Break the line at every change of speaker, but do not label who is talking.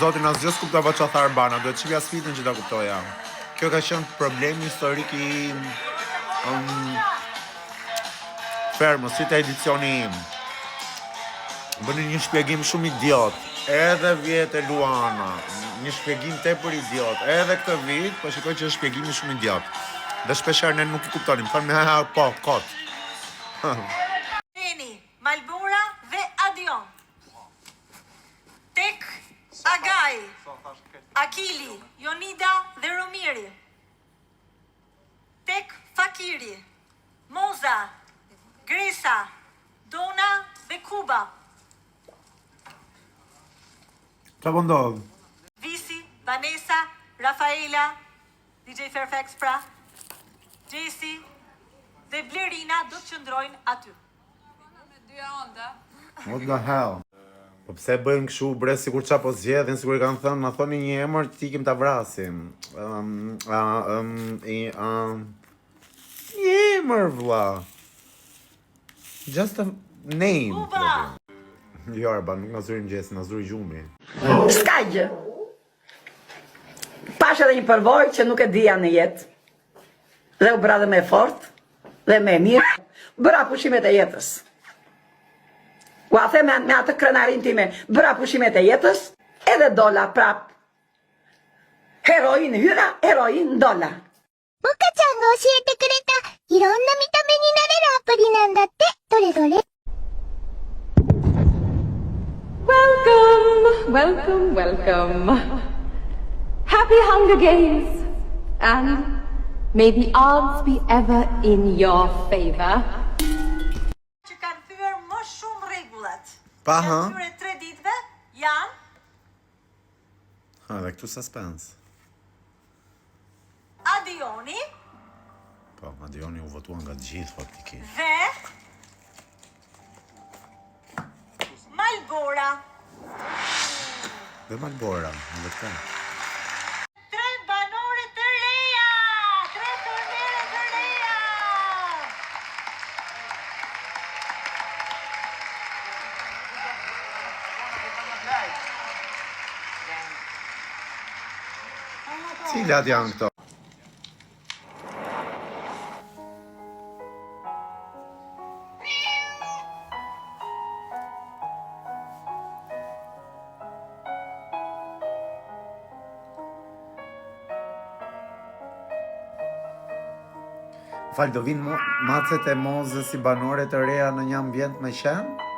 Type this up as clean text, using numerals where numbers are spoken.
zotin asgjë s'kuptova çfarë tha Arbana, duhet çivja sfitën që ta kuptoja. Kjo ka qenë problemi historik i fermës, si të edicioni im. Bëni një shpjegim shumë idiot, edhe vjetë e Luana, një shpjegim tepër idiot, edhe këtë vit, po shikoj që është shpjegimi shumë idiot. Dhe shpesher ne nuk I kuptonim, thonë me po, kot.
Eni, Malbora dhe Adion. Tek Agaj, Akili, Jonida dhe Romiri. Tek Fakiri, Moza, Gresa, Dona dhe Kuba.
Qa po ndodh?
Visi, Vanessa, Rafaela, DJ Fairfax pra, Jesi dhe Blerina do të qëndrojnë aty.
What the hell? Po pse bëjnë kështu bre sikur qa po zgjedhin, sikur I kanë thënë, na thoni një emër ti ikim ta vrasim. Një emër vlla. Just a name.
Kuba!
Jo, Arba, nuk na zuri mëngjes, na zuri gjumi.
S'ka gjë. Pash edhe një përvojë që nuk e dija në jetë. Dhe u bra dhe me fort, dhe me mirë. Bëra pushimet e jetës. U a the me atë krenarin time, bëra pushimet e jetës, edhe dola prap. Heroin hyra, heroin dola.
モカちゃんが教えてくれたいろんな見た目になれるアプリなんだって。どれどれ？
Welcome, welcome. Happy Hunger Games. And may the odds be ever in your favor.
Që kanë thyer më shumë rregullat.
Pa, ha?
Janë thyer 3 ditëve, janë
Ha, dhe këtu suspense.
Adioni
Po, Adioni u votuan nga të gjithë faktikisht.
dhe Malbora.
Dhe Malbora, në vërtet.
3 banore të reja! 3 turnere të reja!
Cilat janë këto? Falë, do vinë macet e mozës si banore të reja në një ambient me qenë?